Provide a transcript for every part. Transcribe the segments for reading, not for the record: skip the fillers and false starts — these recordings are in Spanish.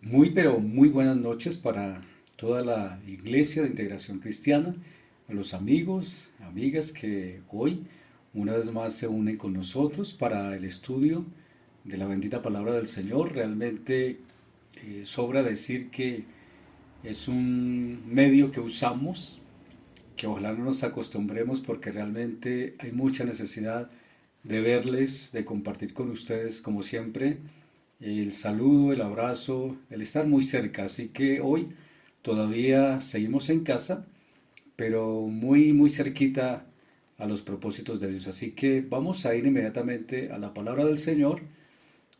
Muy, pero muy buenas noches para toda la Iglesia de Integración Cristiana, a los amigos, amigas que hoy una vez más se unen con nosotros para el estudio de la bendita palabra del Señor. Realmente sobra decir que es un medio que usamos, que ojalá no nos acostumbremos porque realmente hay mucha necesidad de verles, de compartir con ustedes como siempre el saludo, el abrazo, el estar muy cerca. Así que hoy todavía seguimos en casa, pero muy, muy cerquita a los propósitos de Dios. Así que vamos a ir inmediatamente a la palabra del Señor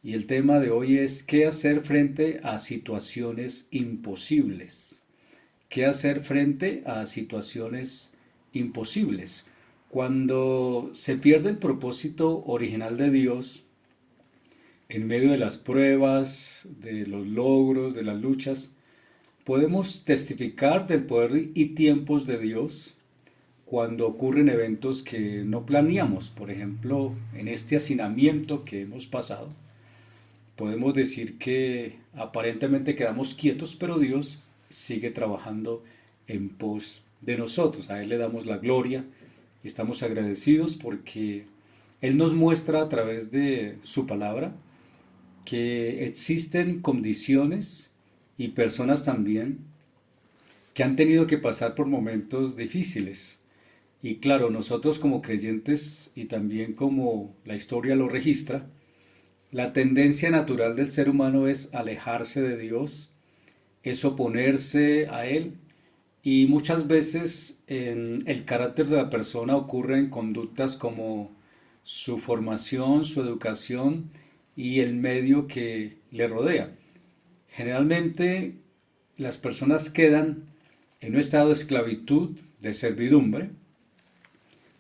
y el tema de hoy es ¿qué hacer frente a situaciones imposibles? ¿Qué hacer frente a situaciones imposibles? Cuando se pierde el propósito original de Dios, en medio de las pruebas, de los logros, de las luchas, podemos testificar del poder y tiempos de Dios cuando ocurren eventos que no planeamos. Por ejemplo, en este hacinamiento que hemos pasado, podemos decir que aparentemente quedamos quietos, pero Dios sigue trabajando en pos de nosotros. A Él le damos la gloria y estamos agradecidos porque Él nos muestra a través de su palabra que existen condiciones y personas también que han tenido que pasar por momentos difíciles. Y claro, nosotros como creyentes y también como la historia lo registra, la tendencia natural del ser humano es alejarse de Dios, es oponerse a Él y muchas veces en el carácter de la persona ocurren conductas como su formación, su educación y el medio que le rodea. Generalmente las personas quedan en un estado de esclavitud, de servidumbre,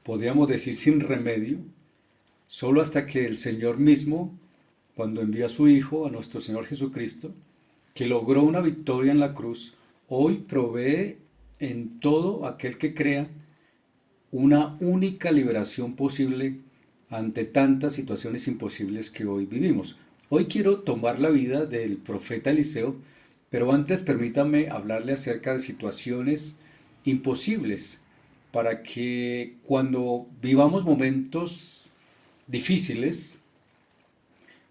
podríamos decir sin remedio, solo hasta que el Señor mismo, cuando envió a su Hijo, a nuestro Señor Jesucristo, que logró una victoria en la cruz, hoy provee en todo aquel que crea una única liberación posible ante tantas situaciones imposibles que hoy vivimos. Hoy quiero tomar la vida del profeta Eliseo, pero antes permítame hablarle acerca de situaciones imposibles para que cuando vivamos momentos difíciles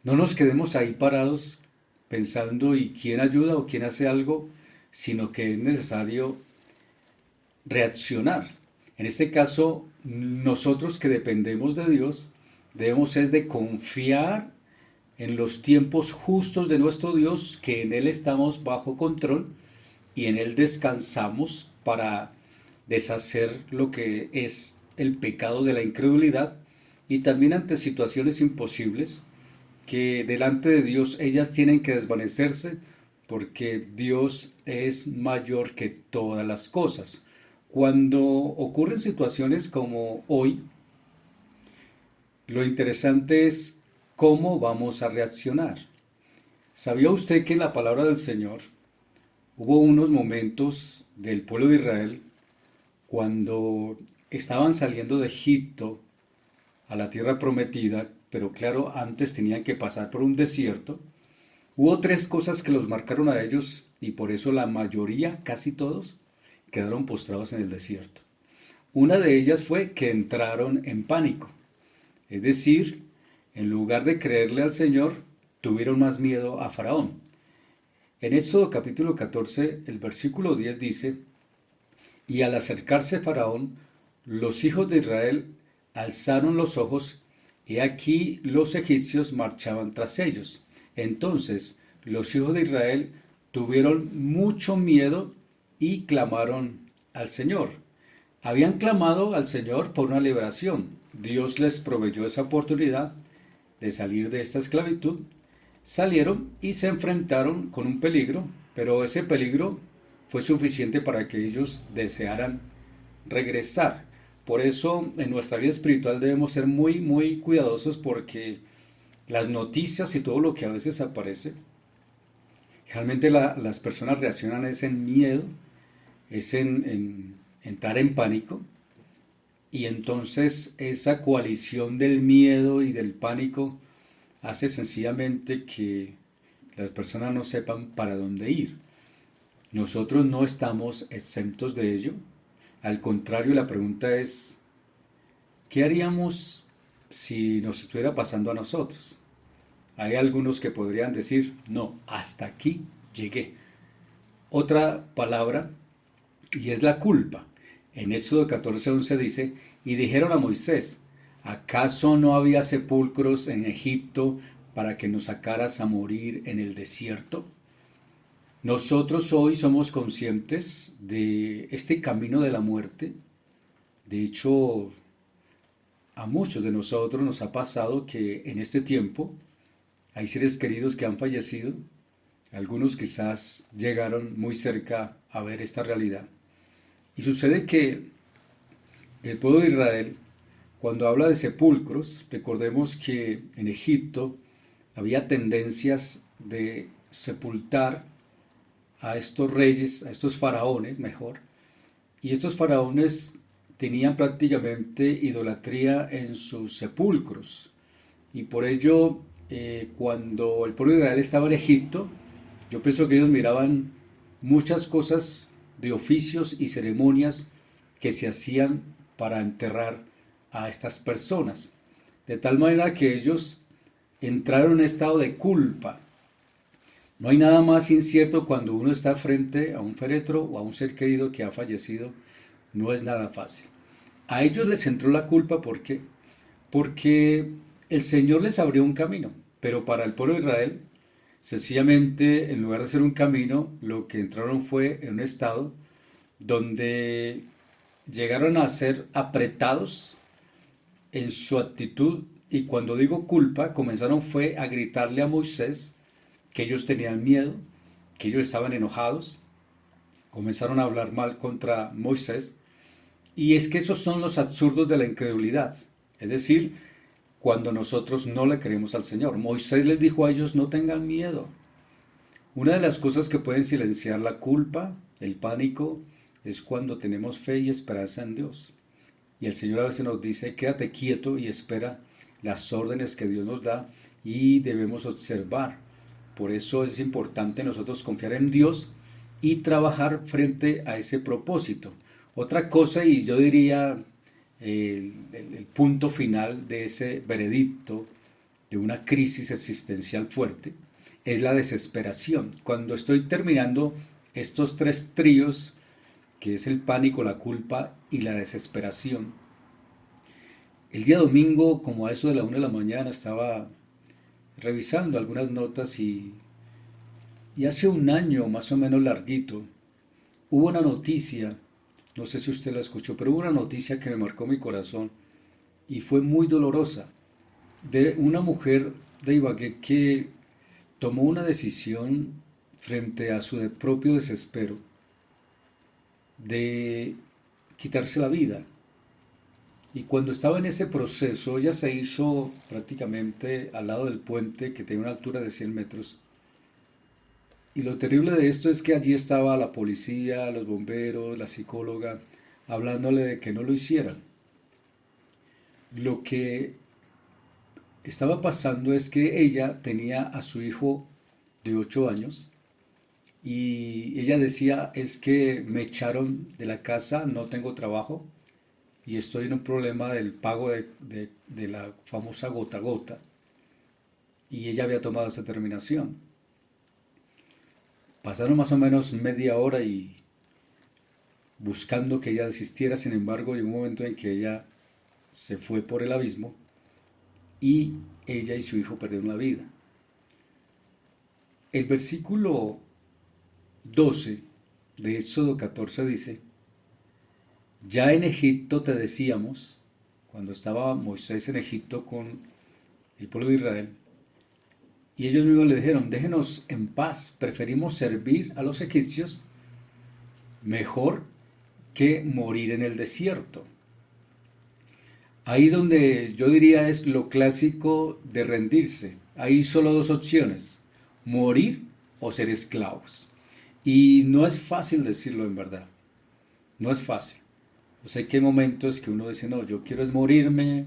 no nos quedemos ahí parados pensando ¿y quién ayuda o quién hace algo? Sino que es necesario reaccionar. En este caso, nosotros que dependemos de Dios, debemos es de confiar en los tiempos justos de nuestro Dios, que en Él estamos bajo control y en Él descansamos para deshacer lo que es el pecado de la incredulidad y también ante situaciones imposibles que delante de Dios ellas tienen que desvanecerse porque Dios es mayor que todas las cosas. Cuando ocurren situaciones como hoy, lo interesante es cómo vamos a reaccionar. ¿Sabía usted que en la palabra del Señor hubo unos momentos del pueblo de Israel cuando estaban saliendo de Egipto a la tierra prometida, pero claro, antes tenían que pasar por un desierto? Hubo tres cosas que los marcaron a ellos y por eso la mayoría, casi todos, quedaron postrados en el desierto. Una de ellas fue que entraron en pánico, es decir, en lugar de creerle al Señor, tuvieron más miedo a Faraón. En Éxodo capítulo 14, el versículo 10 dice, y al acercarse Faraón, los hijos de Israel alzaron los ojos, y aquí los egipcios marchaban tras ellos. Entonces los hijos de Israel tuvieron mucho miedo y clamaron al Señor. Habían clamado al Señor por una liberación. Dios les proveyó esa oportunidad de salir de esta esclavitud. Salieron y se enfrentaron con un peligro, pero ese peligro fue suficiente para que ellos desearan regresar. Por eso en nuestra vida espiritual debemos ser muy, muy cuidadosos porque las noticias y todo lo que a veces aparece, realmente las personas reaccionan es en miedo, es en entrar en pánico y entonces esa coalición del miedo y del pánico hace sencillamente que las personas no sepan para dónde ir. Nosotros no estamos exentos de ello. Al contrario, la pregunta es, ¿qué haríamos si nos estuviera pasando a nosotros? Hay algunos que podrían decir, no, hasta aquí llegué. Otra palabra, y es la culpa. En Éxodo 14:11 dice, y dijeron a Moisés, ¿acaso no había sepulcros en Egipto para que nos sacaras a morir en el desierto? Nosotros hoy somos conscientes de este camino de la muerte. De hecho, a muchos de nosotros nos ha pasado que en este tiempo hay seres queridos que han fallecido. Algunos quizás llegaron muy cerca a ver esta realidad. Y sucede que el pueblo de Israel, cuando habla de sepulcros, recordemos que en Egipto había tendencias de sepultar a estos reyes, a estos faraones mejor, y estos faraones tenían prácticamente idolatría en sus sepulcros, y por ello cuando el pueblo de Israel estaba en Egipto, yo pienso que ellos miraban muchas cosas de oficios y ceremonias que se hacían para enterrar a estas personas, de tal manera que ellos entraron en un estado de culpa. No hay nada más incierto cuando uno está frente a un féretro o a un ser querido que ha fallecido, no es nada fácil. A ellos les entró la culpa, ¿por qué? Porque el Señor les abrió un camino, pero para el pueblo de Israel, sencillamente, en lugar de ser un camino, lo que entraron fue en un estado donde llegaron a ser apretados en su actitud, y cuando digo culpa, comenzaron fue a gritarle a Moisés que ellos tenían miedo, que ellos estaban enojados, comenzaron a hablar mal contra Moisés, y es que esos son los absurdos de la incredulidad, es decir, cuando nosotros no le creemos al Señor. Moisés les dijo a ellos, no tengan miedo. Una de las cosas que pueden silenciar la culpa, el pánico, es cuando tenemos fe y esperanza en Dios. Y el Señor a veces nos dice, quédate quieto y espera las órdenes que Dios nos da, y debemos observar. Por eso es importante nosotros confiar en Dios y trabajar frente a ese propósito. Otra cosa, y yo diría el punto final de ese veredicto de una crisis existencial fuerte, es la desesperación. Cuando estoy terminando estos tres tríos, que es el pánico, la culpa y la desesperación, el día domingo, como a eso de la 1 de la mañana, estaba revisando algunas notas, y hace un año más o menos larguito, hubo una noticia, no sé si usted la escuchó, pero hubo una noticia que me marcó mi corazón y fue muy dolorosa, de una mujer de Ibagué que tomó una decisión frente a su propio desespero de quitarse la vida. Y cuando estaba en ese proceso, ella se hizo prácticamente al lado del puente, que tiene una altura de 100 metros. Y lo terrible de esto es que allí estaba la policía, los bomberos, la psicóloga, hablándole de que no lo hicieran. Lo que estaba pasando es que ella tenía a su hijo de 8 años, y ella decía, es que me echaron de la casa, no tengo trabajo y estoy en un problema del pago de la famosa gota a gota, y ella había tomado esa determinación. Pasaron más o menos media hora y buscando que ella desistiera. Sin embargo, llegó un momento en que ella se fue por el abismo y ella y su hijo perdieron la vida. El versículo 12 de Éxodo 14 dice, ya en Egipto te decíamos, cuando estaba Moisés en Egipto con el pueblo de Israel, y ellos mismos le dijeron, déjenos en paz, preferimos servir a los egipcios mejor que morir en el desierto. Ahí donde yo diría es lo clásico de rendirse. Hay solo dos opciones, morir o ser esclavos. Y no es fácil decirlo en verdad, no es fácil. Yo sé que hay momentos que uno dice, no, yo quiero es morirme,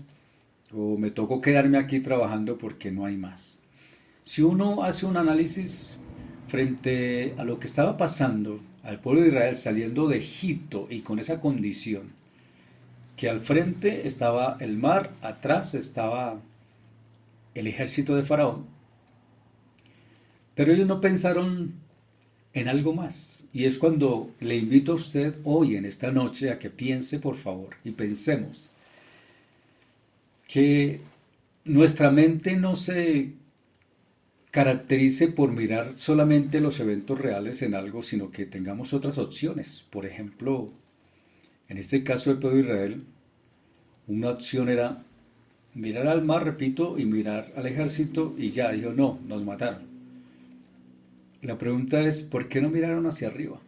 o me tocó quedarme aquí trabajando porque no hay más. Si uno hace un análisis frente a lo que estaba pasando al pueblo de Israel saliendo de Egipto y con esa condición, que al frente estaba el mar, atrás estaba el ejército de Faraón, pero ellos no pensaron en algo más. Y es cuando le invito a usted hoy, en esta noche, a que piense, por favor, y pensemos que nuestra mente no se caracterice por mirar solamente los eventos reales en algo, sino que tengamos otras opciones. Por ejemplo, en este caso del pueblo de Israel, una opción era mirar al mar, repito, y mirar al ejército y ya, dijo, no, nos mataron. La pregunta es, ¿por qué no miraron hacia arriba?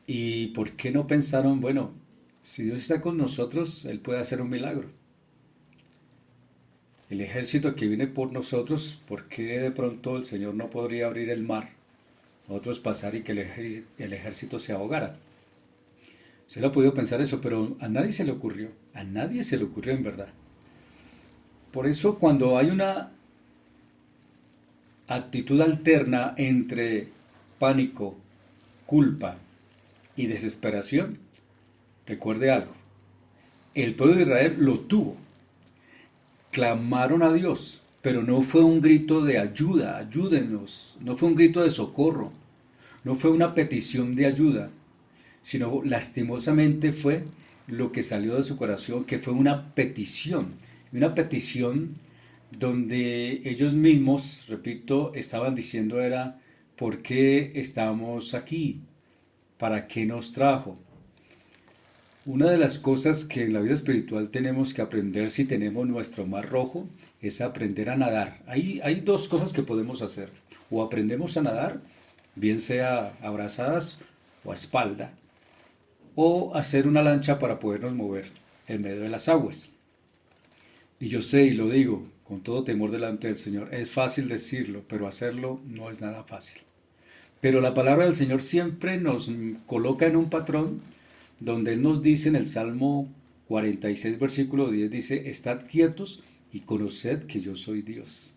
¿Y por qué no pensaron, bueno, si Dios está con nosotros, Él puede hacer un milagro? El ejército que viene por nosotros, ¿por qué de pronto el Señor no podría abrir el mar? Nosotros pasar y que el ejército se ahogara. Se lo ha podido pensar eso, pero a nadie se le ocurrió. A nadie se le ocurrió en verdad. Por eso cuando hay una actitud alterna entre pánico, culpa y desesperación, recuerde algo. El pueblo de Israel lo tuvo. Clamaron a Dios, pero no fue un grito de ayuda, ayúdenos. No fue un grito de socorro. No fue una petición de ayuda, sino lastimosamente fue lo que salió de su corazón, que fue una petición. Una petición donde ellos mismos, repito, estaban diciendo era, ¿por qué estamos aquí? ¿Para qué nos trajo? Una de las cosas que en la vida espiritual tenemos que aprender si tenemos nuestro mar rojo es aprender a nadar. Hay dos cosas que podemos hacer. O aprendemos a nadar, bien sea abrazadas o a espalda, o hacer una lancha para podernos mover en medio de las aguas. Y yo sé y lo digo con todo temor delante del Señor, es fácil decirlo, pero hacerlo no es nada fácil. Pero la palabra del Señor siempre nos coloca en un patrón donde Él nos dice en el Salmo 46, versículo 10, dice, estad quietos y conoced que yo soy Dios.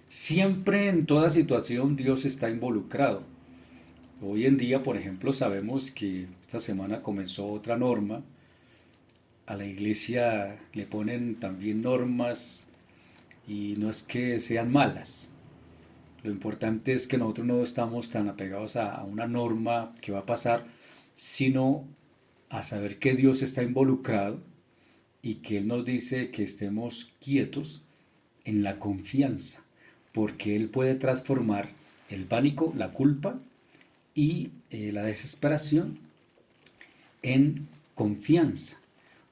Siempre en toda situación Dios está involucrado. Hoy en día, por ejemplo, sabemos que esta semana comenzó otra norma. A la iglesia le ponen también normas y no es que sean malas. Lo importante es que nosotros no estamos tan apegados a una norma que va a pasar, sino a saber que Dios está involucrado y que Él nos dice que estemos quietos en la confianza, porque Él puede transformar el pánico, la culpa y la desesperación en confianza.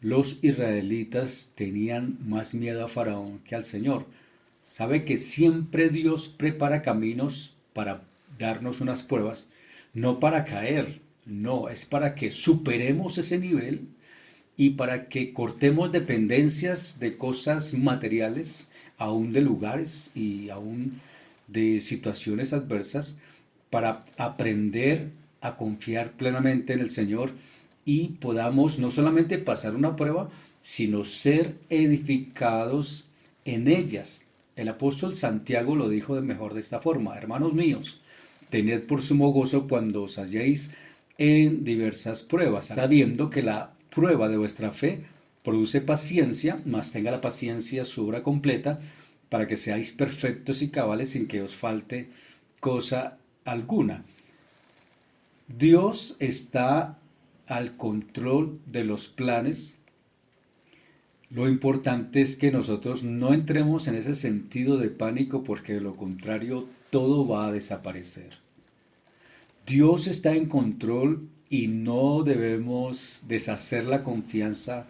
Los israelitas tenían más miedo a Faraón que al Señor. Sabe que siempre Dios prepara caminos para darnos unas pruebas, no para caer, no, es para que superemos ese nivel y para que cortemos dependencias de cosas materiales, aún de lugares y aún de situaciones adversas, para aprender a confiar plenamente en el Señor y podamos no solamente pasar una prueba, sino ser edificados en ellas. El apóstol Santiago lo dijo de mejor de esta forma, hermanos míos, tened por sumo gozo cuando os halléis en diversas pruebas, sabiendo que la prueba de vuestra fe produce paciencia, mas tenga la paciencia su obra completa, para que seáis perfectos y cabales sin que os falte cosa alguna. Dios está al control de los planes. Lo importante es que nosotros no entremos en ese sentido de pánico, porque de lo contrario todo va a desaparecer. Dios está en control y no debemos deshacer la confianza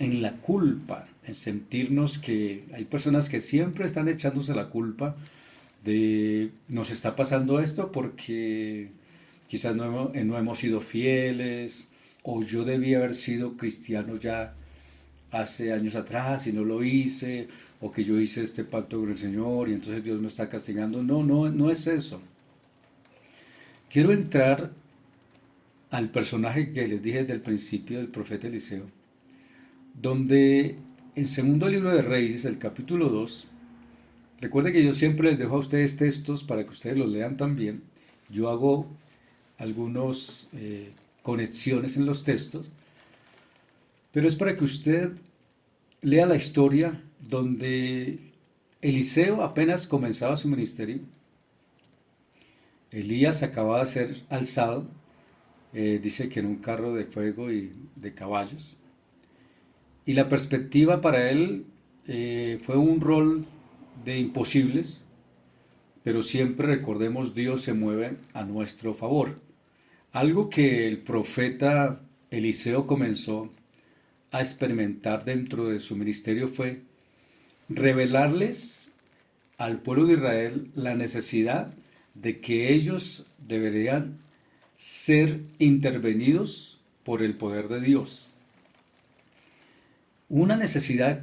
en la culpa, en sentirnos que hay personas que siempre están echándose la culpa de nos está pasando esto porque quizás no hemos sido fieles, o yo debí haber sido cristiano ya hace años atrás y no lo hice, o que yo hice este pacto con el Señor y entonces Dios me está castigando. No, no, no es eso. Quiero entrar al personaje que les dije desde el principio del profeta Eliseo, donde en segundo libro de Reyes, el capítulo 2, Recuerde que yo siempre les dejo a ustedes textos para que ustedes los lean también. Yo hago algunas conexiones en los textos, pero es para que usted lea la historia donde Eliseo apenas comenzaba su ministerio. Elías acababa de ser alzado, dice que en un carro de fuego y de caballos. Y la perspectiva para él fue un rol de imposibles, pero siempre recordemos Dios se mueve a nuestro favor. Algo que el profeta Eliseo comenzó a experimentar dentro de su ministerio fue revelarles al pueblo de Israel la necesidad de que ellos deberían ser intervenidos por el poder de Dios. Una necesidad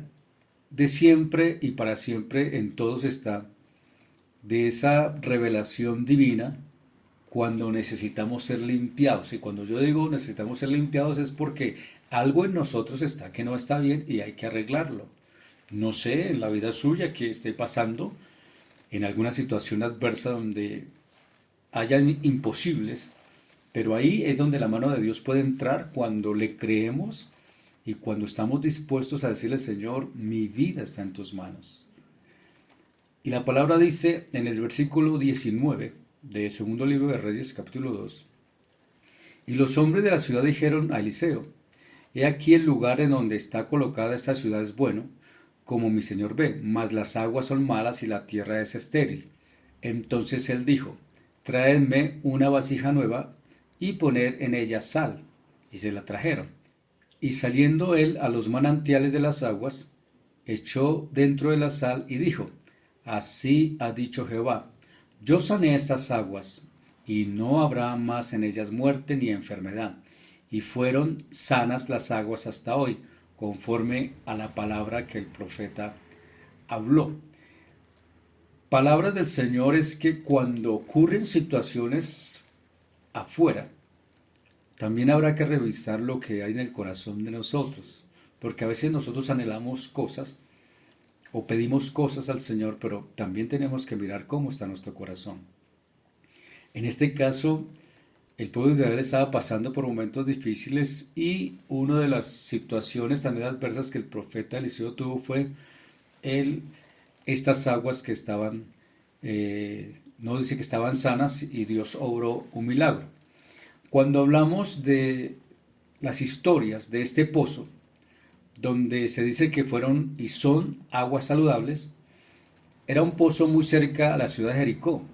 de siempre y para siempre en todos está de esa revelación divina cuando necesitamos ser limpiados. Y cuando yo digo necesitamos ser limpiados es porque algo en nosotros está que no está bien y hay que arreglarlo. No sé, en la vida suya que esté pasando, en alguna situación adversa donde hayan imposibles, pero ahí es donde la mano de Dios puede entrar cuando le creemos y cuando estamos dispuestos a decirle, Señor, mi vida está en tus manos. Y la palabra dice en el versículo 19 de segundo libro de Reyes, capítulo 2, y los hombres de la ciudad dijeron a Eliseo, he aquí el lugar en donde está colocada esta ciudad es bueno, como mi señor ve, mas las aguas son malas y la tierra es estéril. Entonces él dijo, traedme una vasija nueva y poner en ella sal. Y se la trajeron. Y saliendo él a los manantiales de las aguas, echó dentro de la sal y dijo, así ha dicho Jehová, yo sané estas aguas, y no habrá más en ellas muerte ni enfermedad. Y fueron sanas las aguas hasta hoy, conforme a la palabra que el profeta habló. Palabras del Señor es que cuando ocurren situaciones afuera, también habrá que revisar lo que hay en el corazón de nosotros, porque a veces nosotros anhelamos cosas o pedimos cosas al Señor, pero también tenemos que mirar cómo está nuestro corazón. En este caso, el pueblo de Israel estaba pasando por momentos difíciles y una de las situaciones también adversas que el profeta Eliseo tuvo fue estas aguas que estaban, no dice que estaban sanas y Dios obró un milagro. Cuando hablamos de las historias de este pozo, donde se dice que fueron y son aguas saludables, era un pozo muy cerca a la ciudad de Jericó.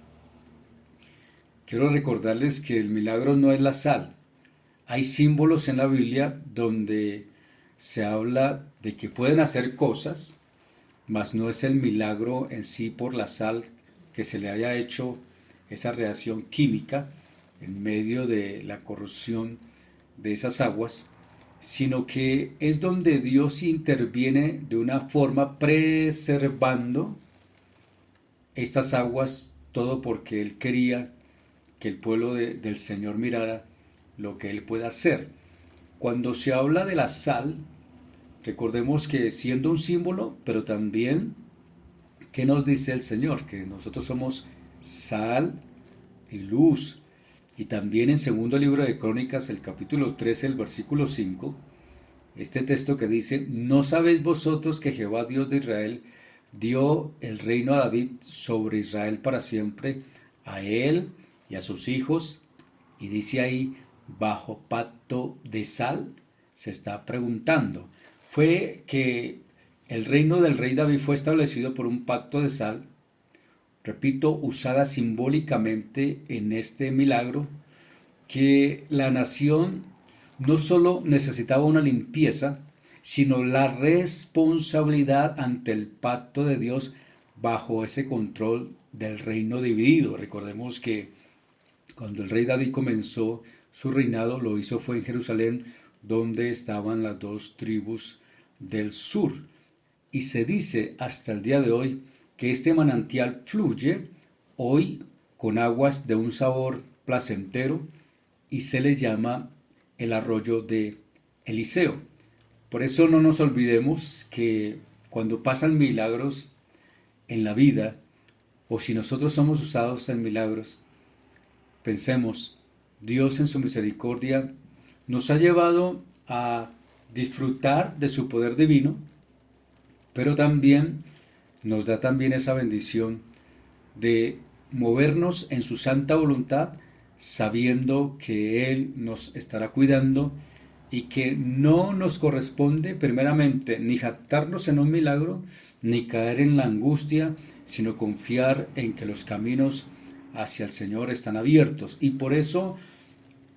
Quiero recordarles que el milagro no es la sal. Hay símbolos en la Biblia donde se habla de que pueden hacer cosas, mas no es el milagro en sí por la sal que se le haya hecho esa reacción química en medio de la corrosión de esas aguas, sino que es donde Dios interviene de una forma preservando estas aguas, todo porque Él quería que el pueblo del Señor mirara lo que Él puede hacer. Cuando se habla de la sal, recordemos que siendo un símbolo, pero también, ¿qué nos dice el Señor? Que nosotros somos sal y luz. Y también en segundo libro de Crónicas, el capítulo 13, el versículo 5, este texto que dice, ¿no sabéis vosotros que Jehová Dios de Israel dio el reino a David sobre Israel para siempre, a él y a sus hijos? Y dice ahí, bajo pacto de sal, se está preguntando. Fue que el reino del rey David fue establecido por un pacto de sal, repito, usada simbólicamente en este milagro, que la nación no solo necesitaba una limpieza, sino la responsabilidad ante el pacto de Dios bajo ese control del reino dividido. Recordemos que cuando el rey David comenzó su reinado, lo hizo fue en Jerusalén, donde estaban las dos tribus del sur. Y se dice hasta el día de hoy que este manantial fluye hoy con aguas de un sabor placentero y se le llama el arroyo de Eliseo. Por eso no nos olvidemos que cuando pasan milagros en la vida, o si nosotros somos usados en milagros, pensemos, Dios en su misericordia nos ha llevado a disfrutar de su poder divino, pero también nos da también esa bendición de movernos en su santa voluntad, sabiendo que Él nos estará cuidando y que no nos corresponde primeramente ni jactarnos en un milagro, ni caer en la angustia, sino confiar en que los caminos hacia el Señor están abiertos. Y por eso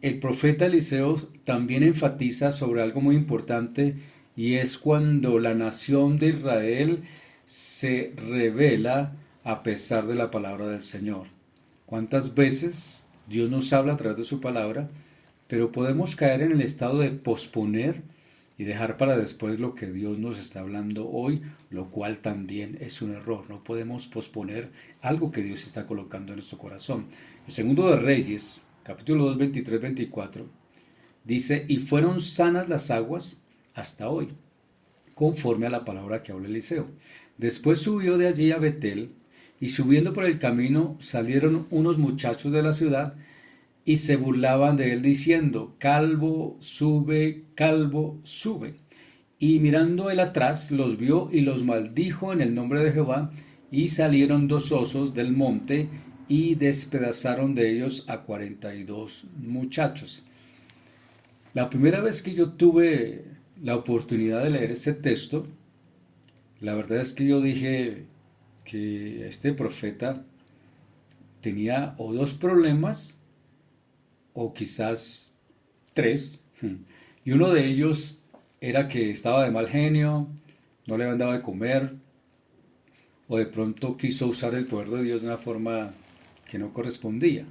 el profeta Eliseo también enfatiza sobre algo muy importante, y es cuando la nación de Israel se revela a pesar de la palabra del Señor. ¿Cuántas veces Dios nos habla a través de su palabra, pero podemos caer en el estado de posponer y dejar para después lo que Dios nos está hablando hoy, lo cual también es un error? No podemos posponer algo que Dios está colocando en nuestro corazón. El segundo de Reyes, capítulo 2, 23, 24, dice: y fueron sanas las aguas hasta hoy, conforme a la palabra que habla Eliseo. Después subió de allí a Betel, y subiendo por el camino salieron unos muchachos de la ciudad, y se burlaban de él diciendo: calvo, sube, calvo, sube. Y mirando él atrás, los vio y los maldijo en el nombre de Jehová, y salieron dos osos del monte, y despedazaron de ellos a 42 muchachos. La primera vez que yo tuve la oportunidad de leer ese texto, la verdad es que yo dije que este profeta tenía o dos problemas, o quizás tres, y uno de ellos era que estaba de mal genio, no le daba de comer, o de pronto quiso usar el poder de Dios de una forma que no correspondía.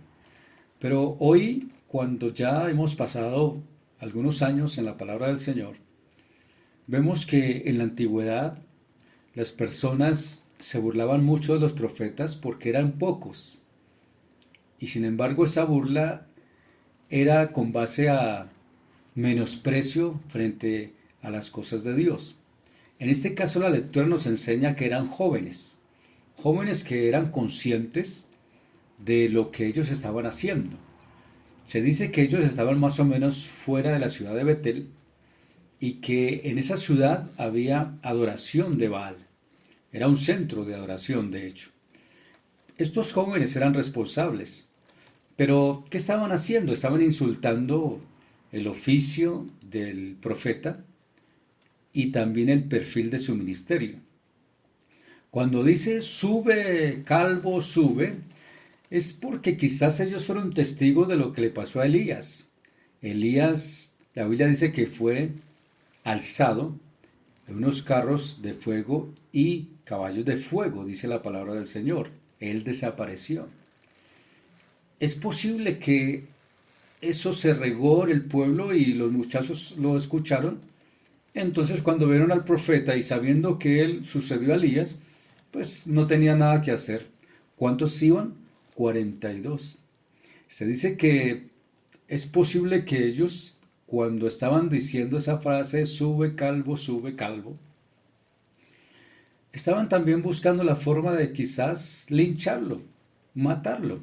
Pero hoy, cuando ya hemos pasado algunos años en la palabra del Señor, vemos que en la antigüedad las personas se burlaban mucho de los profetas porque eran pocos, y sin embargo esa burla era con base a menosprecio frente a las cosas de Dios. En este caso la lectura nos enseña que eran jóvenes, jóvenes que eran conscientes de lo que ellos estaban haciendo. Se dice que ellos estaban más o menos fuera de la ciudad de Betel, y que en esa ciudad había adoración de Baal. Era un centro de adoración, de hecho. Estos jóvenes eran responsables, pero ¿qué estaban haciendo? Estaban insultando el oficio del profeta y también el perfil de su ministerio. Cuando dice sube, calvo, sube, es porque quizás ellos fueron testigos de lo que le pasó a Elías. Elías, la Biblia dice que fue alzado en unos carros de fuego y caballos de fuego, dice la palabra del Señor. Él desapareció. Es posible que eso se regó en el pueblo y los muchachos lo escucharon. Entonces, cuando vieron al profeta y sabiendo que él sucedió a Elías, pues no tenía nada que hacer. ¿Cuántos iban? 42. Se dice que es posible que ellos, cuando estaban diciendo esa frase, sube calvo, estaban también buscando la forma de quizás lincharlo, matarlo,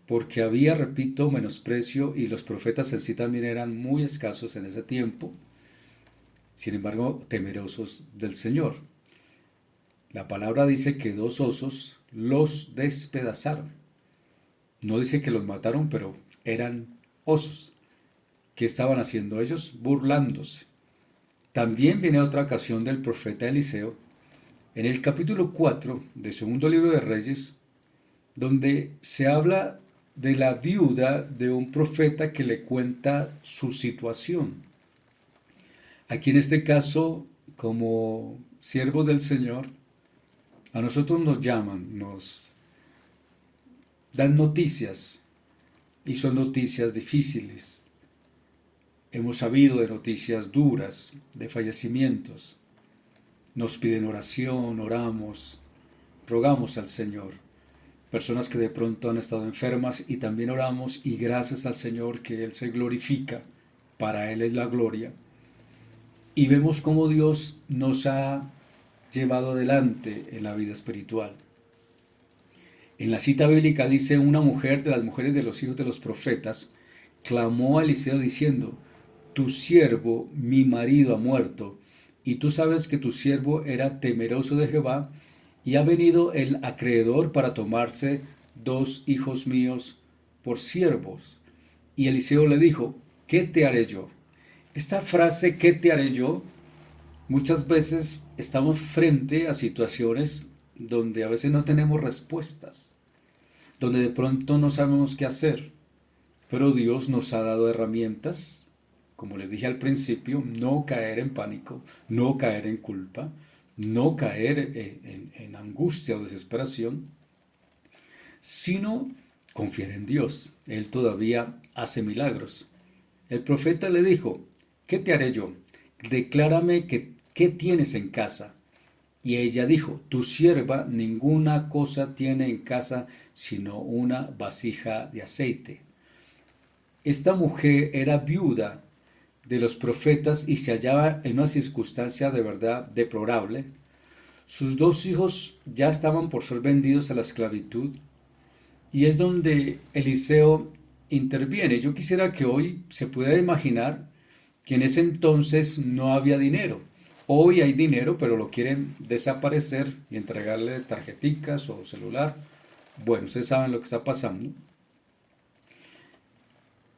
porque había, repito, menosprecio, y los profetas en sí también eran muy escasos en ese tiempo, sin embargo, temerosos del Señor. La palabra dice que dos osos los despedazaron. No dice que los mataron, pero eran osos. ¿Qué estaban haciendo ellos? Burlándose. También viene otra ocasión del profeta Eliseo, en el capítulo 4 del segundo libro de Reyes, donde se habla de la viuda de un profeta que le cuenta su situación. Aquí en este caso, como siervos del Señor, a nosotros nos llaman, nos dan noticias, y son noticias difíciles. Hemos sabido de noticias duras, de fallecimientos. Nos piden oración, oramos, rogamos al Señor. Personas que de pronto han estado enfermas y también oramos, y gracias al Señor que Él se glorifica, para Él es la gloria. Y vemos cómo Dios nos ha llevado adelante en la vida espiritual. En la cita bíblica dice: una mujer de las mujeres de los hijos de los profetas clamó a Eliseo diciendo: tu siervo, mi marido, ha muerto, y tú sabes que tu siervo era temeroso de Jehová, y ha venido el acreedor para tomarse 2 hijos míos por siervos. Y Eliseo le dijo: ¿qué te haré yo? Esta frase, ¿qué te haré yo? Muchas veces estamos frente a situaciones donde a veces no tenemos respuestas, donde de pronto no sabemos qué hacer, pero Dios nos ha dado herramientas, como les dije al principio: no caer en pánico, no caer en culpa, no caer en angustia o desesperación, sino confiar en Dios. Él todavía hace milagros. El profeta le dijo: ¿qué te haré yo? Declárame qué tienes en casa. Y ella dijo: tu sierva ninguna cosa tiene en casa sino una vasija de aceite. Esta mujer era viuda de los profetas y se hallaba en una circunstancia de verdad deplorable. Sus 2 hijos ya estaban por ser vendidos a la esclavitud, y es donde Eliseo interviene. Yo quisiera que hoy se pudiera imaginar que en ese entonces no había dinero. Hoy hay dinero, pero lo quieren desaparecer y entregarle tarjeticas o celular. Bueno, ustedes saben lo que está pasando.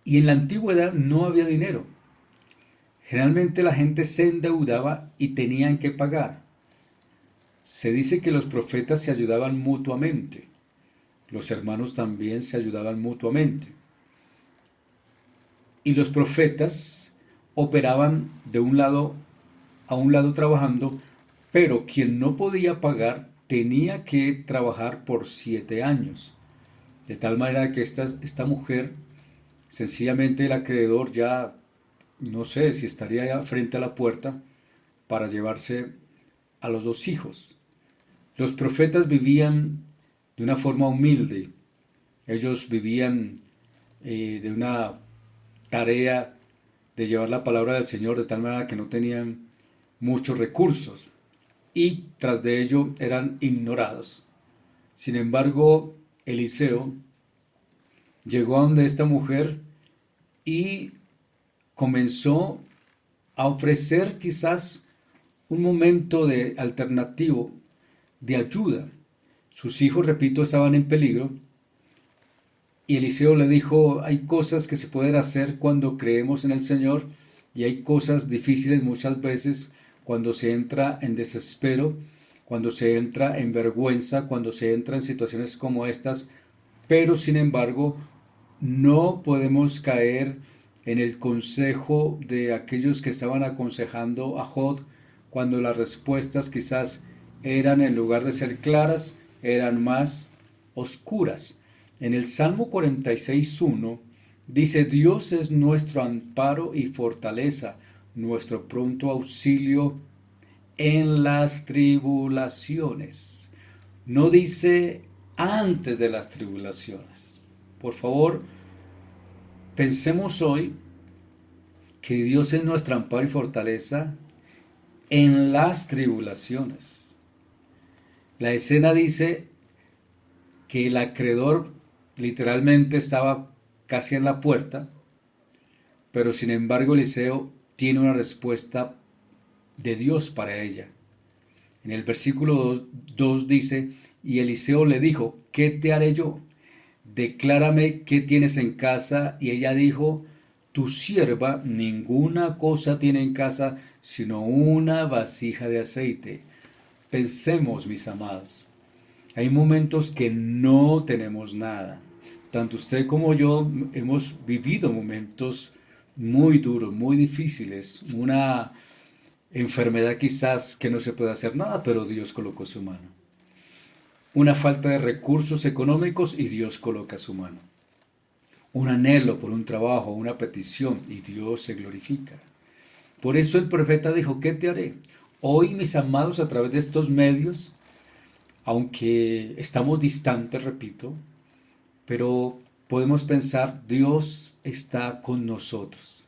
Y en la antigüedad no había dinero. Generalmente la gente se endeudaba y tenían que pagar. Se dice que los profetas se ayudaban mutuamente. Los hermanos también se ayudaban mutuamente. Y los profetas operaban de un lado a un lado trabajando, pero quien no podía pagar tenía que trabajar por 7 años. De tal manera que esta mujer, sencillamente el acreedor ya no sé si estaría ya frente a la puerta para llevarse a los 2 hijos. Los profetas vivían de una forma humilde. Ellos vivían de una tarea de llevar la palabra del Señor, de tal manera que no tenían muchos recursos y tras de ello eran ignorados. Sin embargo, Eliseo llegó a donde esta mujer y comenzó a ofrecer quizás un momento de alternativo, de ayuda. Sus hijos, repito, estaban en peligro, y Eliseo le dijo: hay cosas que se pueden hacer cuando creemos en el Señor, y hay cosas difíciles muchas veces cuando se entra en desespero, cuando se entra en vergüenza, cuando se entra en situaciones como estas, pero sin embargo no podemos caer en el consejo de aquellos que estaban aconsejando a Job, cuando las respuestas quizás eran, en lugar de ser claras, eran más oscuras. En el Salmo 46:1 dice: Dios es nuestro amparo y fortaleza, nuestro pronto auxilio en las tribulaciones. No dice antes de las tribulaciones. Por favor, pensemos hoy que Dios es nuestro amparo y fortaleza en las tribulaciones. La escena dice que el acreedor literalmente estaba casi en la puerta, pero sin embargo Eliseo tiene una respuesta de Dios para ella. En el versículo 2 dice: y Eliseo le dijo: ¿qué te haré yo? Declárame qué tienes en casa. Y ella dijo: tu sierva ninguna cosa tiene en casa sino una vasija de aceite. Pensemos, mis amados, hay momentos que no tenemos nada. Tanto usted como yo hemos vivido momentos muy duros, muy difíciles, una enfermedad quizás que no se puede hacer nada, pero Dios colocó su mano. Una falta de recursos económicos y Dios coloca su mano. Un anhelo por un trabajo, una petición, y Dios se glorifica. Por eso el profeta dijo: ¿qué te haré? Hoy, mis amados, a través de estos medios, aunque estamos distantes, repito, pero podemos pensar: Dios está con nosotros.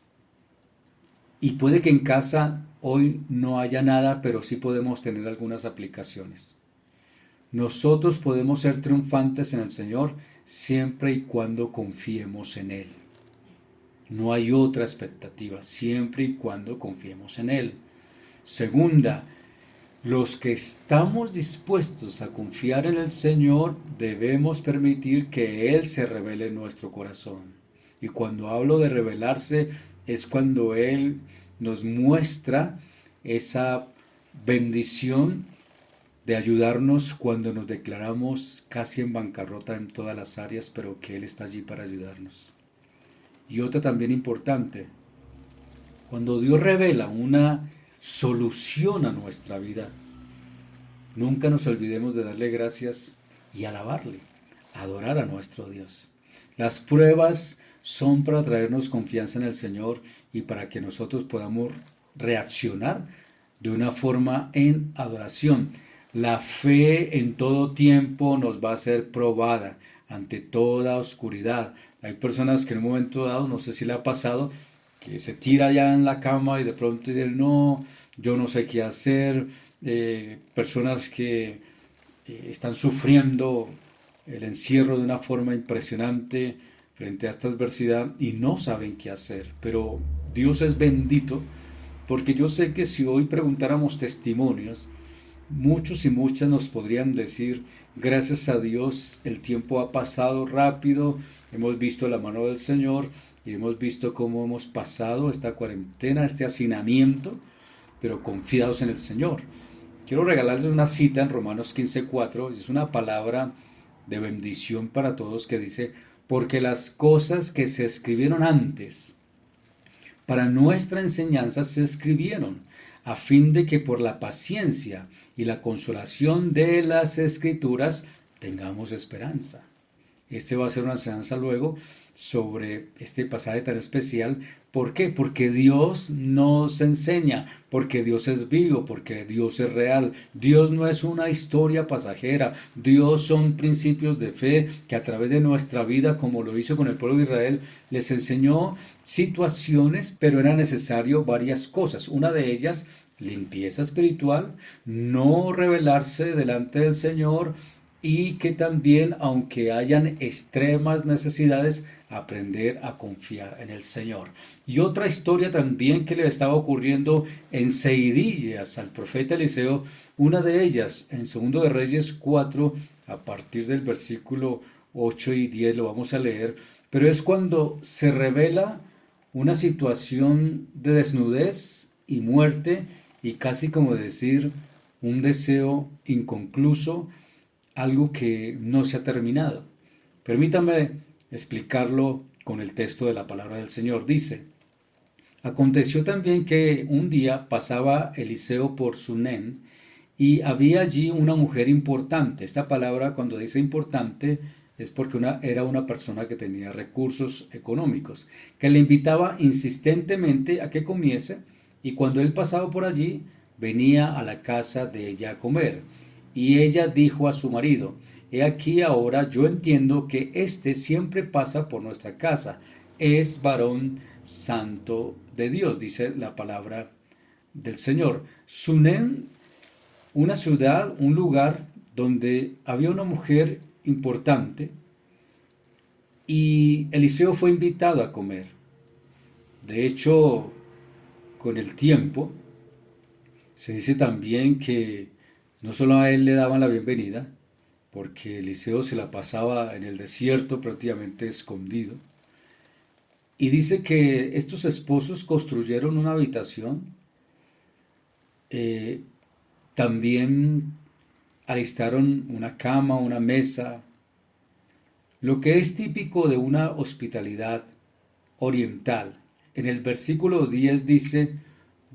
Y puede que en casa hoy no haya nada, pero sí podemos tener algunas aplicaciones. Nosotros podemos ser triunfantes en el Señor siempre y cuando confiemos en Él. No hay otra expectativa, siempre y cuando confiemos en Él. Segunda, los que estamos dispuestos a confiar en el Señor debemos permitir que Él se revele en nuestro corazón. Y cuando hablo de revelarse es cuando Él nos muestra esa bendición de ayudarnos cuando nos declaramos casi en bancarrota en todas las áreas, pero que Él está allí para ayudarnos. Y otra también importante, cuando Dios revela una solución a nuestra vida, nunca nos olvidemos de darle gracias y alabarle, adorar a nuestro Dios. Las pruebas son para traernos confianza en el Señor y para que nosotros podamos reaccionar de una forma en adoración. La fe en todo tiempo nos va a ser probada ante toda oscuridad. Hay personas que en un momento dado, no sé si le ha pasado, que se tira ya en la cama y de pronto dice, no, yo no sé qué hacer. Personas que están sufriendo el encierro de una forma impresionante frente a esta adversidad y no saben qué hacer. Pero Dios es bendito porque yo sé que si hoy preguntáramos testimonios, muchos y muchas nos podrían decir, gracias a Dios el tiempo ha pasado rápido, hemos visto la mano del Señor y hemos visto cómo hemos pasado esta cuarentena, este hacinamiento, pero confiados en el Señor. Quiero regalarles una cita en Romanos 15:4, es una palabra de bendición para todos que dice, porque las cosas que se escribieron antes, para nuestra enseñanza se escribieron, a fin de que por la paciencia y la consolación de las Escrituras tengamos esperanza. Este va a ser una enseñanza luego sobre este pasaje tan especial. ¿Por qué? Porque Dios nos enseña, porque Dios es vivo, porque Dios es real. Dios no es una historia pasajera. Dios son principios de fe que a través de nuestra vida, como lo hizo con el pueblo de Israel, les enseñó situaciones, pero era necesario varias cosas. Una de ellas, limpieza espiritual, no rebelarse delante del Señor, y que también, aunque hayan extremas necesidades, aprender a confiar en el Señor. Y otra historia también que le estaba ocurriendo en seguidillas al profeta Eliseo, una de ellas en 2 de Reyes 4, a partir del versículo 8 y 10 lo vamos a leer, pero es cuando se revela una situación de desnudez y muerte y casi como decir un deseo inconcluso, algo que no se ha terminado. Permítame explicarlo con el texto de la palabra del Señor. Dice, aconteció también que un día pasaba Eliseo por Sunem y había allí una mujer importante. Esta palabra cuando dice importante es porque era una persona que tenía recursos económicos, que le invitaba insistentemente a que comiese y cuando él pasaba por allí venía a la casa de ella a comer. Y ella dijo a su marido, he aquí ahora yo entiendo que éste siempre pasa por nuestra casa, es varón santo de Dios, dice la palabra del Señor. Sunem, una ciudad, un lugar donde había una mujer importante y Eliseo fue invitado a comer. De hecho, con el tiempo, se dice también que no solo a él le daban la bienvenida, porque Eliseo se la pasaba en el desierto prácticamente escondido. Y dice que estos esposos construyeron una habitación, eh, también alistaron una cama, una mesa, lo que es típico de una hospitalidad oriental. En el versículo 10 dice,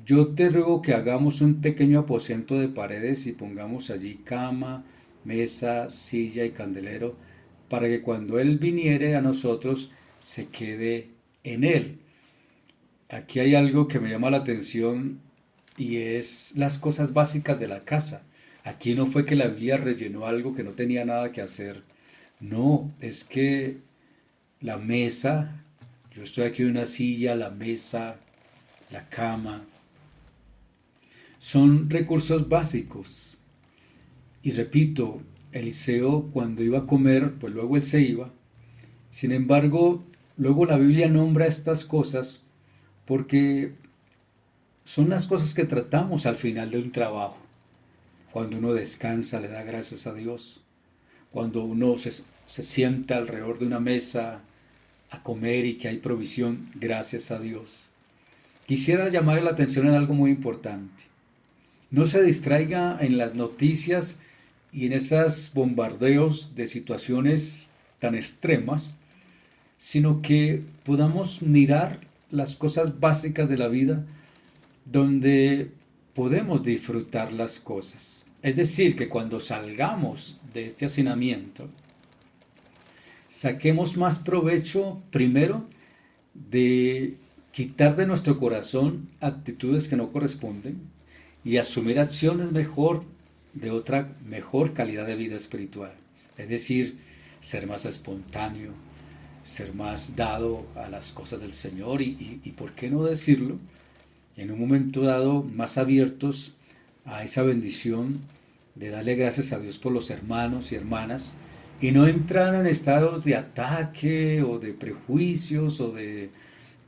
yo te ruego que hagamos un pequeño aposento de paredes y pongamos allí cama, mesa, silla y candelero, para que cuando Él viniere a nosotros se quede en Él. Aquí hay algo que me llama la atención y es las cosas básicas de la casa. Aquí no fue que la Biblia rellenó algo que no tenía nada que hacer. No, es que la mesa, yo estoy aquí en una silla, la mesa, la cama. Son recursos básicos. Y repito, Eliseo cuando iba a comer, pues luego él se iba. Sin embargo, luego la Biblia nombra estas cosas porque son las cosas que tratamos al final de un trabajo. Cuando uno descansa, le da gracias a Dios. Cuando uno se sienta alrededor de una mesa a comer y que hay provisión, gracias a Dios. Quisiera llamarle la atención en algo muy importante. No se distraiga en las noticias y en esos bombardeos de situaciones tan extremas, sino que podamos mirar las cosas básicas de la vida donde podemos disfrutar las cosas. Es decir, que cuando salgamos de este hacinamiento, saquemos más provecho primero de quitar de nuestro corazón actitudes que no corresponden y asumir acciones mejor de otra mejor calidad de vida espiritual. Es decir, ser más espontáneo, ser más dado a las cosas del Señor y ¿por qué no decirlo? En un momento dado más abiertos a esa bendición de darle gracias a Dios por los hermanos y hermanas y no entrar en estados de ataque o de prejuicios o de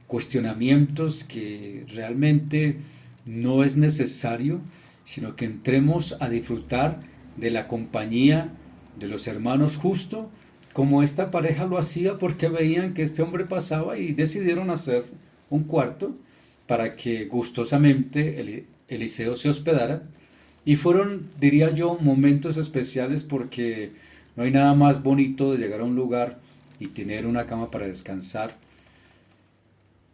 cuestionamientos que realmente no es necesario, sino que entremos a disfrutar de la compañía de los hermanos justo como esta pareja lo hacía porque veían que este hombre pasaba y decidieron hacer un cuarto para que gustosamente Eliseo se hospedara. Y fueron, diría yo, momentos especiales porque no hay nada más bonito de llegar a un lugar y tener una cama para descansar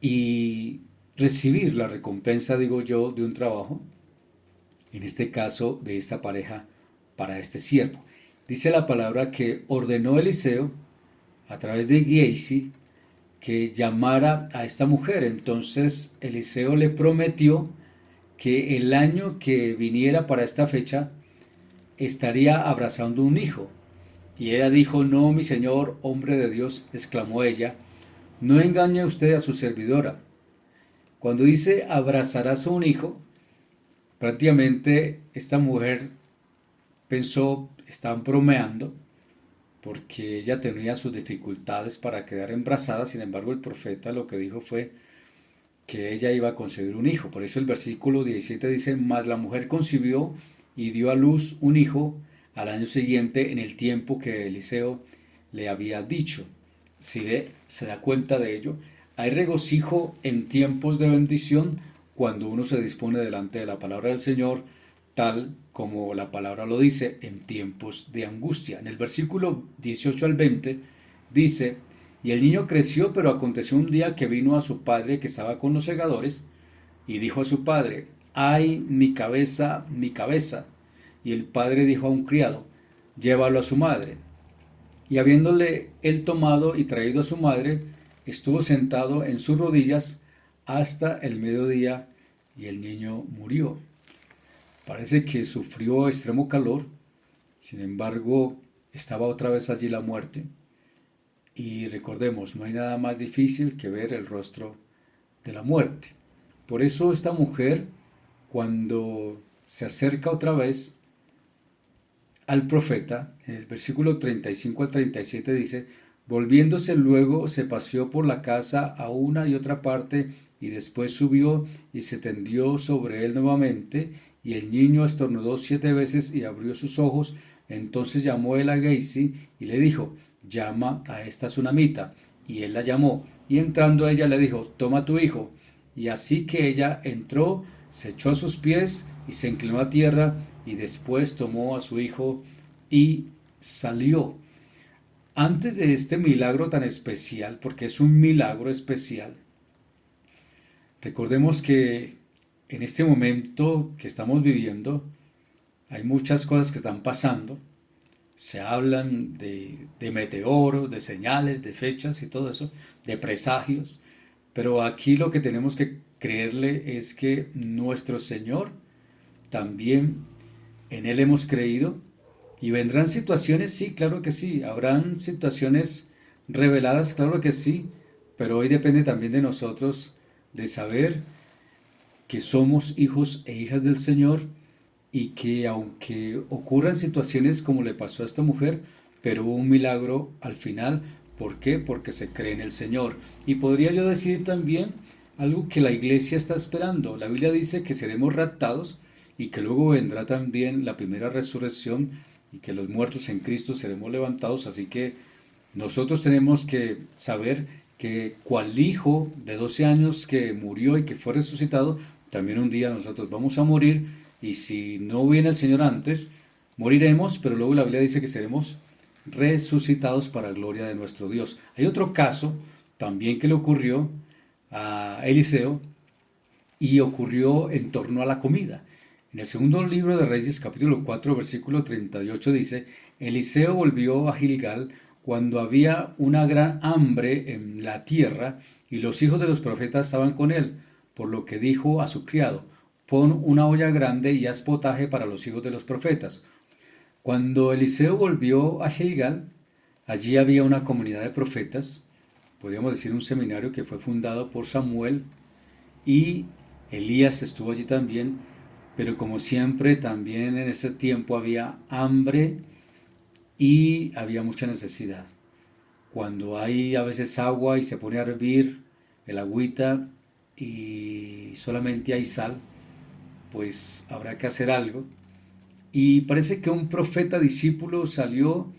y recibir la recompensa, digo yo, de un trabajo, en este caso de esta pareja para este siervo. Dice la palabra que ordenó Eliseo a través de Giesi que llamara a esta mujer. Entonces Eliseo le prometió que el año que viniera para esta fecha estaría abrazando un hijo. Y ella dijo: no, mi señor, hombre de Dios, exclamó ella, no engañe usted a su servidora. Cuando dice abrazarás a un hijo, prácticamente esta mujer pensó, estaban bromeando, porque ella tenía sus dificultades para quedar embarazada. Sin embargo, el profeta lo que dijo fue que ella iba a concebir un hijo. Por eso el versículo 17 dice: mas la mujer concibió y dio a luz un hijo al año siguiente, en el tiempo que Eliseo le había dicho. Si se da cuenta de ello, hay regocijo en tiempos de bendición cuando uno se dispone delante de la palabra del Señor, tal como la palabra lo dice, en tiempos de angustia. En el versículo 18 al 20 dice: y el niño creció, pero aconteció un día que vino a su padre que estaba con los segadores, y dijo a su padre: ay, mi cabeza, mi cabeza. Y el padre dijo a un criado: llévalo a su madre. Y habiéndole él tomado y traído a su madre, estuvo sentado en sus rodillas hasta el mediodía, y el niño murió. Parece que sufrió extremo calor, sin embargo, estaba otra vez allí la muerte. Y recordemos, no hay nada más difícil que ver el rostro de la muerte. Por eso esta mujer, cuando se acerca otra vez al profeta, en el versículo 35 al 37 dice: volviéndose luego se paseó por la casa a una y otra parte, y después subió y se tendió sobre él nuevamente, y el niño estornudó 7 veces y abrió sus ojos. Entonces llamó él a Giesi y le dijo: llama a esta tsunamita. Y él la llamó, y entrando ella le dijo: toma tu hijo. Y así que ella entró, se echó a sus pies y se inclinó a tierra, y después tomó a su hijo y salió. Antes de este milagro tan especial, porque es un milagro especial, recordemos que en este momento que estamos viviendo hay muchas cosas que están pasando. Se hablan de meteoros, de señales, de fechas y todo eso, de presagios. Pero aquí lo que tenemos que creerle es que nuestro Señor también, en Él hemos creído. Y vendrán situaciones, sí, claro que sí. Habrán situaciones reveladas, claro que sí. Pero hoy depende también de nosotros de saber que somos hijos e hijas del Señor y que aunque ocurran situaciones como le pasó a esta mujer, pero hubo un milagro al final. ¿Por qué? Porque se cree en el Señor. Y podría yo decir también algo que la iglesia está esperando. La Biblia dice que seremos raptados y que luego vendrá también la primera resurrección y que los muertos en Cristo seremos levantados. Así que nosotros tenemos que saber que cual hijo de 12 años que murió y que fue resucitado, también un día nosotros vamos a morir, y si no viene el Señor antes, moriremos, pero luego la Biblia dice que seremos resucitados para gloria de nuestro Dios. Hay otro caso también que le ocurrió a Eliseo y ocurrió en torno a la comida. En el segundo libro de Reyes, capítulo 4, versículo 38 dice: Eliseo volvió a Gilgal cuando había una gran hambre en la tierra y los hijos de los profetas estaban con él, por lo que dijo a su criado: pon una olla grande y haz potaje para los hijos de los profetas. Cuando Eliseo volvió a Gilgal, allí había una comunidad de profetas, podríamos decir un seminario que fue fundado por Samuel, y Elías estuvo allí también, pero como siempre también en ese tiempo había hambre y había mucha necesidad. Cuando hay a veces agua y se pone a hervir el agüita y solamente hay sal, pues habrá que hacer algo. Y parece que un profeta discípulo salió,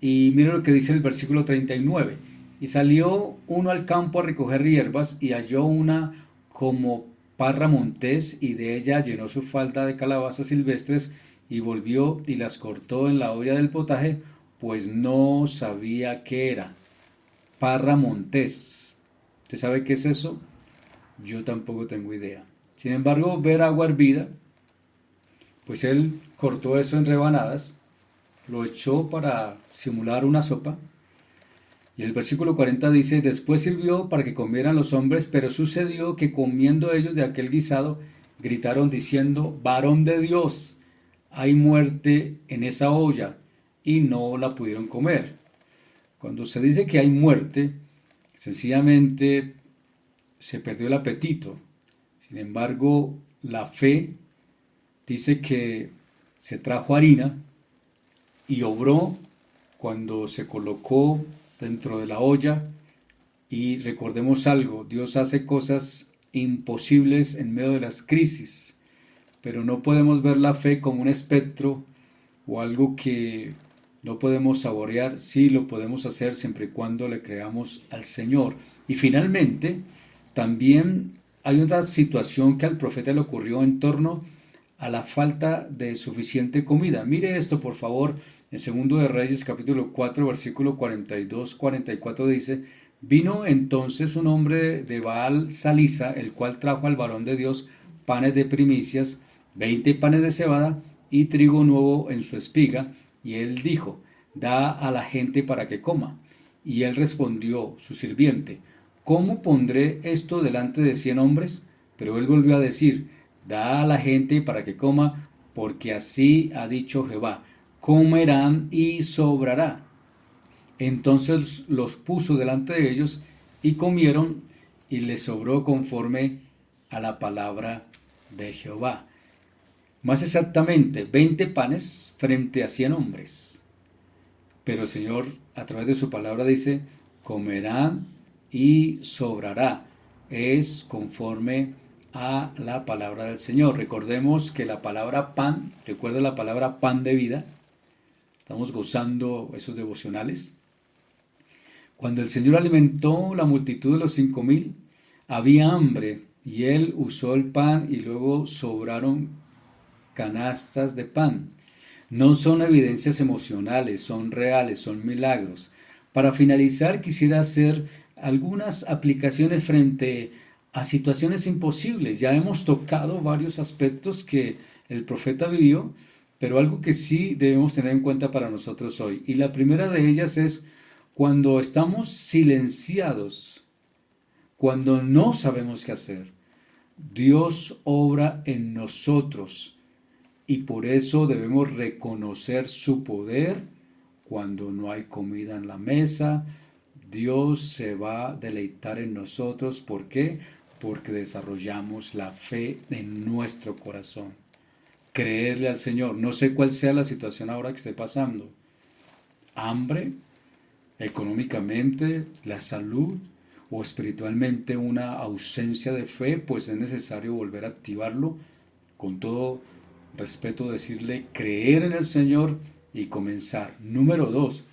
y mira lo que dice el versículo 39. Y salió uno al campo a recoger hierbas y halló una como parra montés y de ella llenó su falda de calabazas silvestres y volvió y las cortó en la olla del potaje, pues no sabía qué era. Parra montés. ¿Usted sabe qué es eso? Yo tampoco tengo idea. Sin embargo, ver agua hervida, pues él cortó eso en rebanadas, lo echó para simular una sopa. Y el versículo 40 dice: después sirvió para que comieran los hombres, pero sucedió que comiendo ellos de aquel guisado, gritaron diciendo: varón de Dios, hay muerte en esa olla, y no la pudieron comer. Cuando se dice que hay muerte, sencillamente se perdió el apetito. Sin embargo, la fe dice que se trajo harina y obró cuando se colocó dentro de la olla. Y recordemos algo: Dios hace cosas imposibles en medio de las crisis, pero no podemos ver la fe como un espectro o algo que no podemos saborear. Sí lo podemos hacer siempre y cuando le creamos al Señor. Y finalmente, también hay otra situación que al profeta le ocurrió en torno a la falta de suficiente comida. Mire esto, por favor, en Segundo de Reyes, capítulo 4, versículo 42-44 dice: vino entonces un hombre de Baal Salisa, el cual trajo al varón de Dios panes de primicias, 20 panes de cebada y trigo nuevo en su espiga, y él dijo: da a la gente para que coma. Y él respondió, su sirviente: ¿cómo pondré esto delante de 100 hombres? Pero él volvió a decir: da a la gente para que coma, porque así ha dicho Jehová: comerán y sobrará. Entonces los puso delante de ellos y comieron, y les sobró conforme a la palabra de Jehová. Más exactamente, 20 panes frente a 100 hombres. Pero el Señor, a través de su palabra, dice: comerán y sobrará. Es conforme a la palabra del Señor. Recordemos que la palabra pan, recuerda la palabra pan de vida. Estamos gozando esos devocionales. Cuando el Señor alimentó la multitud de los 5,000, había hambre y Él usó el pan y luego sobraron canastas de pan. No son evidencias emocionales, son reales, son milagros. Para finalizar, quisiera hacer algunas aplicaciones frente a situaciones imposibles. Ya hemos tocado varios aspectos que el profeta vivió, pero algo que sí debemos tener en cuenta para nosotros hoy. Y la primera de ellas es cuando estamos silenciados, cuando no sabemos qué hacer. Dios obra en nosotros y por eso debemos reconocer su poder. Cuando no hay comida en la mesa, Dios se va a deleitar en nosotros. ¿Por qué? porque desarrollamos la fe en nuestro corazón. Creerle al Señor. No sé cuál sea la situación ahora que esté pasando. Hambre, económicamente, la salud o espiritualmente una ausencia de fe, pues es necesario volver a activarlo. Con todo respeto, decirle creer en el Señor y comenzar. Número 2.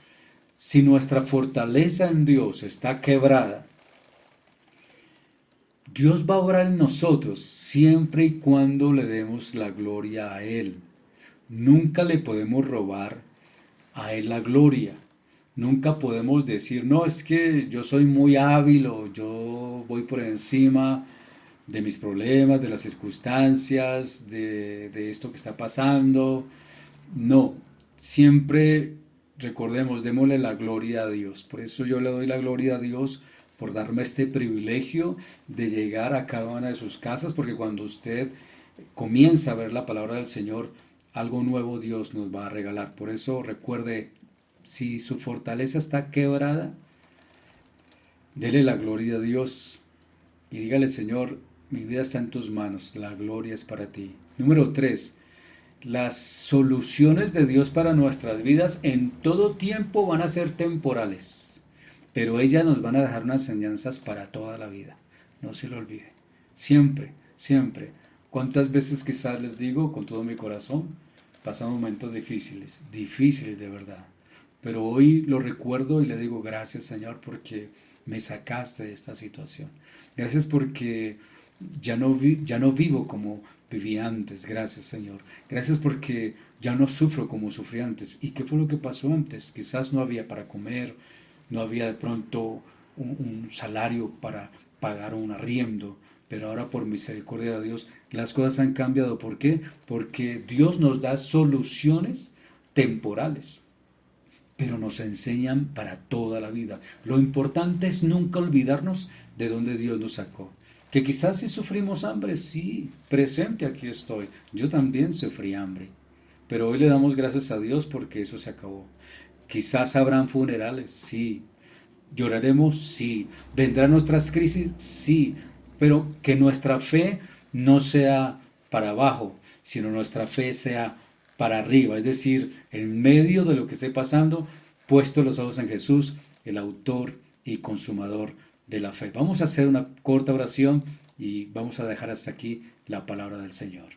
Si nuestra fortaleza en Dios está quebrada, Dios va a obrar en nosotros siempre y cuando le demos la gloria a Él. Nunca le podemos robar a Él la gloria. Nunca podemos decir, no, es que yo soy muy hábil o yo voy por encima de mis problemas, de las circunstancias, de esto que está pasando. No, siempre recordemos, démosle la gloria a Dios. Por eso yo le doy la gloria a Dios por darme este privilegio de llegar a cada una de sus casas, porque cuando usted comienza a ver la palabra del Señor, algo nuevo Dios nos va a regalar. Por eso recuerde, si su fortaleza está quebrada, dele la gloria a Dios y dígale, Señor, mi vida está en tus manos, la gloria es para ti. Número 3. Las soluciones de Dios para nuestras vidas en todo tiempo van a ser temporales, pero ellas nos van a dejar unas enseñanzas para toda la vida. No se lo olvide. Siempre, siempre. ¿Cuántas veces quizás les digo con todo mi corazón? Pasan momentos difíciles, difíciles de verdad. Pero hoy lo recuerdo y le digo gracias, Señor, porque me sacaste de esta situación. Gracias porque ya no vivo como vivía antes. Gracias, Señor. Gracias porque ya no sufro como sufrí antes. ¿Y qué fue lo que pasó antes? Quizás no había para comer, no había de pronto un salario para pagar un arriendo, pero ahora por misericordia de Dios las cosas han cambiado. ¿Por qué? Porque Dios nos da soluciones temporales, pero nos enseñan para toda la vida. Lo importante es nunca olvidarnos de dónde Dios nos sacó. Que quizás si sufrimos hambre, sí, presente aquí estoy. Yo también sufrí hambre, pero hoy le damos gracias a Dios porque eso se acabó. Quizás habrán funerales, sí. Lloraremos, sí. Vendrán nuestras crisis, sí. Pero que nuestra fe no sea para abajo, sino nuestra fe sea para arriba. Es decir, en medio de lo que esté pasando, puesto los ojos en Jesús, el autor y consumador de la fe. Vamos a hacer una corta oración y vamos a dejar hasta aquí la palabra del Señor.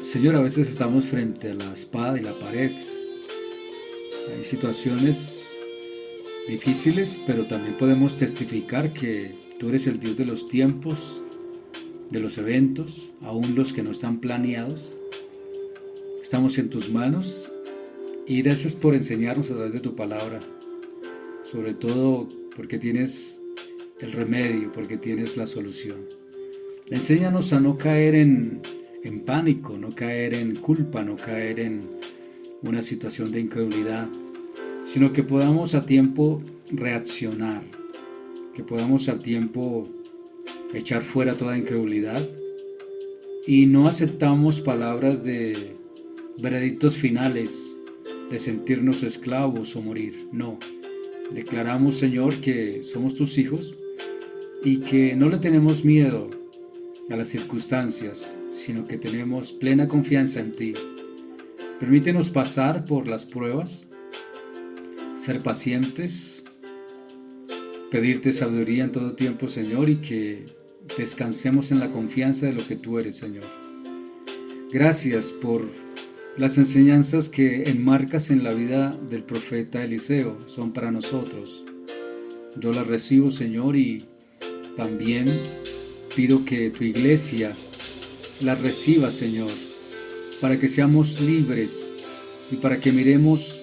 Señor, a veces estamos frente a la espada y la pared. Hay situaciones difíciles, pero también podemos testificar que tú eres el Dios de los tiempos, de los eventos, aún los que no están planeados. Estamos en tus manos y gracias por enseñarnos a través de tu palabra, sobre todo porque tienes el remedio, porque tienes la solución. Enséñanos a no caer en pánico, no caer en culpa, no caer en una situación de incredulidad, sino que podamos a tiempo reaccionar, que podamos a tiempo echar fuera toda incredulidad y no aceptamos palabras de veredictos finales, de sentirnos esclavos o morir. No, declaramos, Señor, que somos tus hijos y que no le tenemos miedo a las circunstancias, sino que tenemos plena confianza en ti. Permítenos pasar por las pruebas, ser pacientes, pedirte sabiduría en todo tiempo, Señor, y que descansemos en la confianza de lo que tú eres, Señor. Gracias por las enseñanzas que enmarcas en la vida del profeta Eliseo, son para nosotros. Yo las recibo, Señor, y también pido que tu iglesia las reciba, Señor, para que seamos libres y para que miremos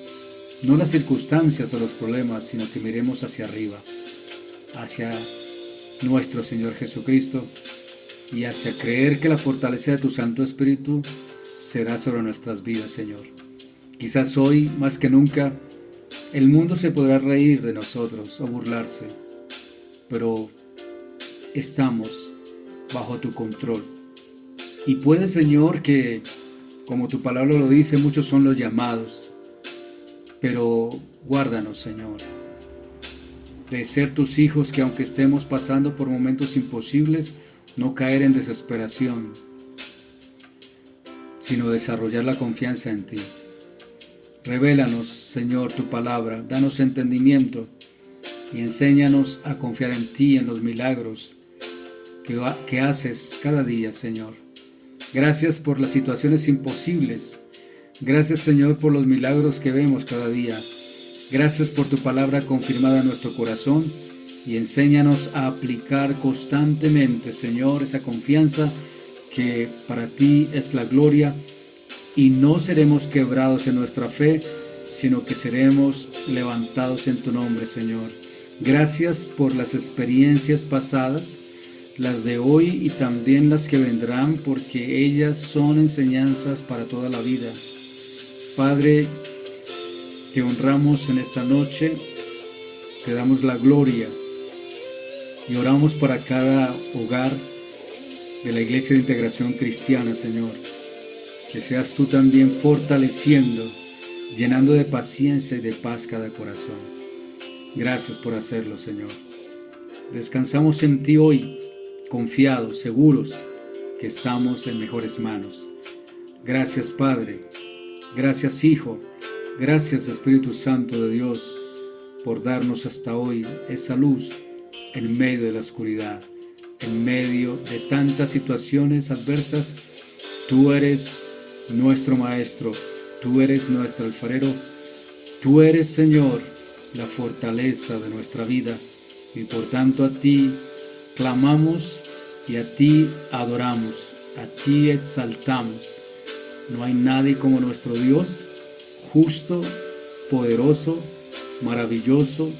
no las circunstancias o los problemas, sino que miremos hacia arriba, hacia nuestro Señor Jesucristo y hacia creer que la fortaleza de tu Santo Espíritu será sobre nuestras vidas, Señor. Quizás hoy, más que nunca, el mundo se podrá reír de nosotros o burlarse, pero estamos bajo tu control. Y puede, Señor, que, como tu palabra lo dice, muchos son los llamados, pero guárdanos, Señor, de ser tus hijos que aunque estemos pasando por momentos imposibles, no caer en desesperación, sino desarrollar la confianza en ti. Revélanos, Señor, tu palabra, danos entendimiento y enséñanos a confiar en ti, en los milagros que haces cada día, Señor. Gracias por las situaciones imposibles. Gracias, Señor, por los milagros que vemos cada día. Gracias por tu palabra confirmada en nuestro corazón y enséñanos a aplicar constantemente, Señor, esa confianza que para ti es la gloria, y no seremos quebrados en nuestra fe, sino que seremos levantados en tu nombre, Señor. Gracias por las experiencias pasadas, las de hoy y también las que vendrán, porque ellas son enseñanzas para toda la vida. Padre, te honramos en esta noche, te damos la gloria y oramos para cada hogar de la Iglesia de Integración Cristiana, Señor. Que seas tú también fortaleciendo, llenando de paciencia y de paz cada corazón. Gracias por hacerlo, Señor. Descansamos en ti hoy, confiados, seguros que estamos en mejores manos. Gracias, Padre. Gracias, Hijo. Gracias, Espíritu Santo de Dios, por darnos hasta hoy esa luz en medio de la oscuridad, en medio de tantas situaciones adversas. Tú eres nuestro Maestro, tú eres nuestro alfarero, tú eres, Señor, la fortaleza de nuestra vida, y por tanto a ti clamamos y a ti adoramos, a ti exaltamos. No hay nadie como nuestro Dios, justo, poderoso, maravilloso,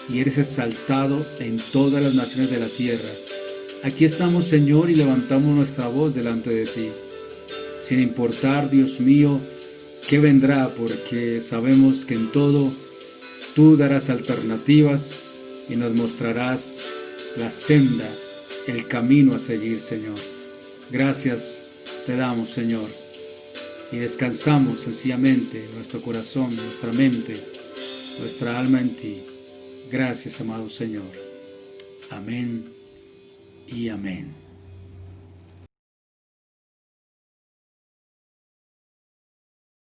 y eres exaltado en todas las naciones de la tierra. Aquí estamos, Señor, y levantamos nuestra voz delante de ti, sin importar, Dios mío, qué vendrá, porque sabemos que en todo tú darás alternativas y nos mostrarás la senda, el camino a seguir, Señor. Gracias te damos, Señor, y descansamos sencillamente nuestro corazón, nuestra mente, nuestra alma en ti. Gracias, amado Señor. Amén y amén.